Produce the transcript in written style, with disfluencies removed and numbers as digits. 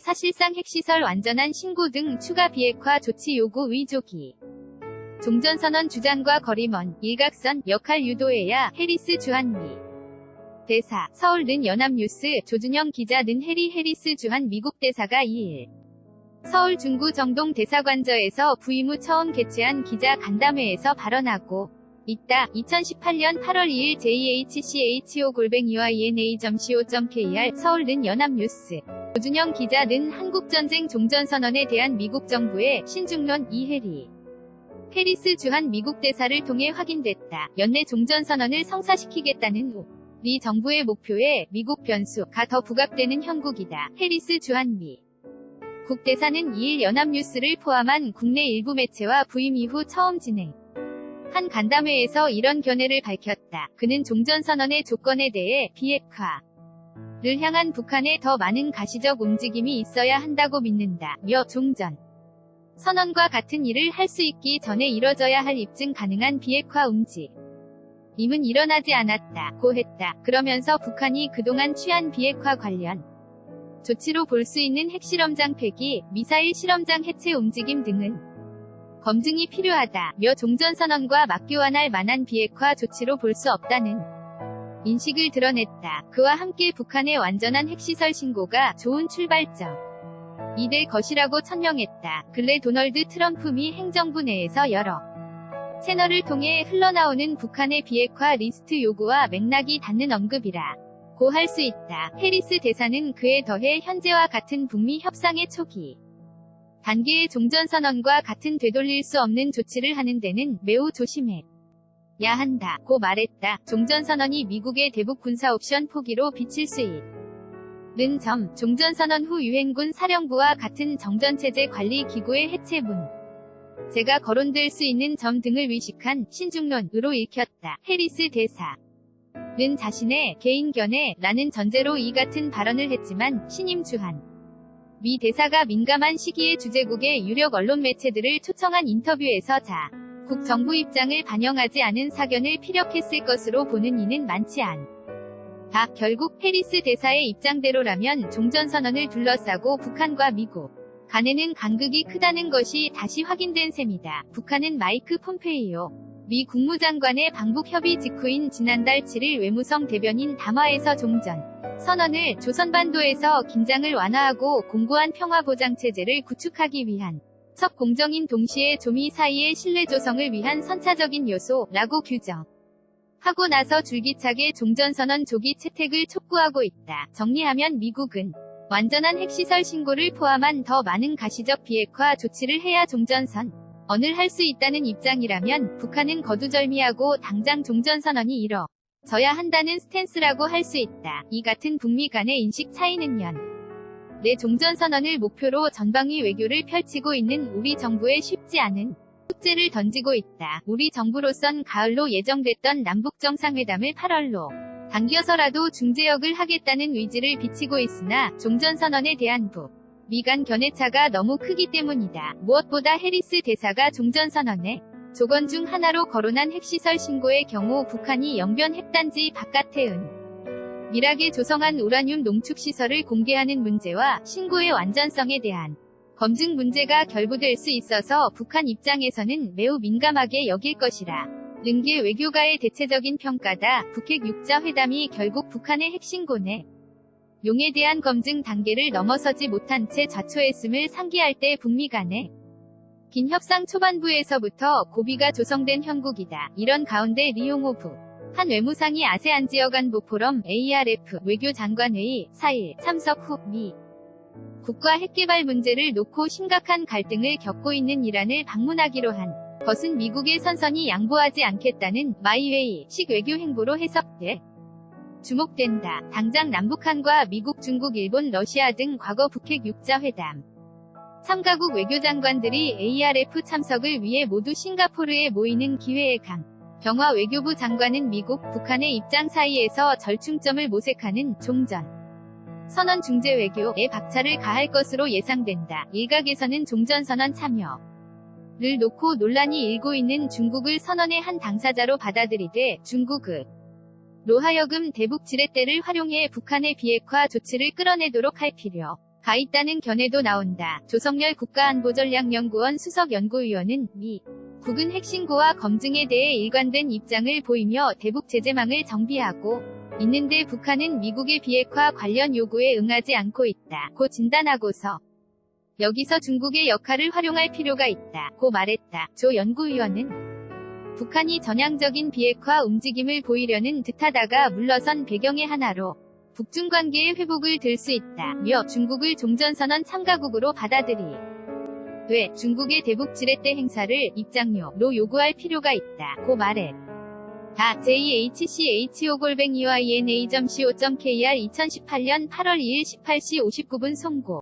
사실상 핵시설 완전한 신고 등 추가 비핵화 조치 요구 의조기. 종전선언 주장과 거리먼 일각선 역할 유도해야 해리스 주한미 대사. 서울 는 연합뉴스. 조준영 기자. 는 해리스 주한 미국 대사가 2일 서울 중구 정동 대사관저에서 부임 후 처음 개최한 기자 간담회에서 발언하고 있다. 2018년 8월 2일 jhcho@yna.co.kr. 서울 는 연합뉴스. 조준영 기자. 는 한국전쟁 종전선언에 대한 미국 정부의 신중론 해리스 주한 미국 대사를 통해 확인됐다. 연내 종전선언을 성사시키겠다는 우리 정부의 목표에 미국 변수가 더 부각되는 형국이다. 해리스 주한미 국대사는 2일 연합뉴스를 포함한 국내 일부 매체와 부임 이후 처음 진행 한 간담회에서 이런 견해를 밝혔다. 그는 종전선언의 조건에 대해 비핵화를 향한 북한의 더 많은 가시적 움직임이 있어야 한다고 믿는다. 며 종전 선언과 같은 일을 할 수 있기 전에 이뤄져야 할 입증 가능한 비핵화 움직임은 일어나지 않았다고 했다. 그러면서 북한이 그동안 취한 비핵화 관련 조치로 볼 수 있는 핵실험장 폐기, 미사일 실험장 해체 움직임 등은 검증이 필요하다며 종전선언과 맞교환할 만한 비핵화 조치로 볼 수 없다는 인식을 드러냈다. 그와 함께 북한의 완전한 핵시설 신고가 좋은 출발점이 될 것이라고 천명했다. 근래 도널드 트럼프 미 행정부 내에서 여러 채널을 통해 흘러나오는 북한의 비핵화 리스트 요구와 맥락이 닿는 언급이라 고 할 수 있다. 해리스 대사는 그에 더해 현재와 같은 북미 협상의 초기 단계의 종전선언과 같은 되돌릴 수 없는 조치를 하는 데는 매우 조심해야 한다고 말했다. 종전선언이 미국의 대북 군사 옵션 포기로 비칠 수 있는 점, 종전선언 후 유엔군 사령부와 같은 정전체제 관리 기구의 해체 문제가 거론될 수 있는 점 등을 위식한 신중론으로 읽혔다. 해리스 대사 는 자신의 개인 견해라는 전제로 이 같은 발언을 했지만 신임 주한 미 대사가 민감한 시기에 주재국의 유력 언론 매체들을 초청한 인터뷰에서 자국 정부 입장을 반영하지 않은 사견을 피력했을 것으로 보는 이는 많지 않다. 결국 해리스 대사의 입장대로라면 종전선언을 둘러싸고 북한과 미국 간에는 간극이 크다는 것이 다시 확인된 셈이다. 북한은 마이크 폼페이오 미 국무장관의 방북 협의 직후인 지난달 7일 외무성 대변인 담화에서 종전 선언을 조선반도에서 긴장을 완화하고 공고한 평화보장체제를 구축하기 위한 첫 공정인 동시에 조미 사이의 신뢰 조성을 위한 선차적인 요소라고 규정하고 나서 줄기차게 종전선언 조기 채택을 촉구하고 있다. 정리하면 미국은 완전한 핵시설 신고를 포함한 더 많은 가시적 비핵화 조치를 해야 종전선 언을 할 수 있다는 입장이라면 북한은 거두절미하고 당장 종전선언이 이뤄져야 한다는 스탠스라고 할 수 있다. 이 같은 북미 간의 인식 차이는 내 종전선언을 목표로 전방위 외교를 펼치고 있는 우리 정부에 쉽지 않은 숙제를 던지고 있다. 우리 정부로선 가을로 예정됐던 남북정상회담을 8월로 당겨서라도 중재역을 하겠다는 의지를 비치고 있으나 종전선언에 대한 미간 견해차가 너무 크기 때문이다. 무엇보다 해리스 대사가 종전선언의 조건 중 하나로 거론한 핵시설 신고의 경우 북한이 영변 핵단지 바깥에 은밀하게 조성한 우라늄 농축시설을 공개하는 문제와 신고의 완전성에 대한 검증 문제가 결부될 수 있어서 북한 입장에서는 매우 민감하게 여길 것이라 는 게 외교가의 대체적인 평가다. 북핵 6자 회담이 결국 북한의 핵신고네 용에 대한 검증 단계를 넘어서지 못한 채 좌초했음을 상기할 때 북미 간의 긴 협상 초반부에서부터 고비가 조성된 형국이다. 이런 가운데 리용호 한 외무상이 아세안 지역 안보 포럼 ARF 외교장관회의 4일 참석 후 미 국가 핵개발 문제를 놓고 심각한 갈등을 겪고 있는 이란을 방문하기로 한 것은 미국의 선선히 양보하지 않겠다는 마이웨이식 외교 행보로 해석돼 주목된다. 당장 남북한과 미국, 중국, 일본, 러시아 등 과거 북핵 6자 회담 참가국 외교장관들이 ARF 참석을 위해 모두 싱가포르에 모이는 기회에 경화 외교부 장관은 미국, 북한의 입장 사이에서 절충점을 모색하는 종전 선언 중재 외교에 박차를 가할 것으로 예상된다. 일각에서는 종전선언 참여를 놓고 논란이 일고 있는 중국을 선언의 한 당사자로 받아들이되 중국으로 하여금 대북 지렛대를 활용해 북한의 비핵화 조치를 끌어내도록 할 필요가 가 있다는 견해도 나온다. 조성열 국가안보전략연구원 수석연구위원은 미국은 핵신고와 검증에 대해 일관된 입장을 보이며 대북 제재망을 정비하고 있는데 북한은 미국의 비핵화 관련 요구에 응하지 않고 있다고 진단하고서 여기서 중국의 역할을 활용할 필요가 있다고 말했다. 조 연구위원은 북한이 전향적인 비핵화 움직임을 보이려는 듯하다가 물러선 배경의 하나로 북중 관계의 회복을 들 수 있다며 중국을 종전선언 참가국으로 받아들이되 중국의 대북 지렛대 행사를 입장료로 요구할 필요가 있다고 말했다. jhcho@ina.co.kr 2018년 8월 2일 18시 59분 송고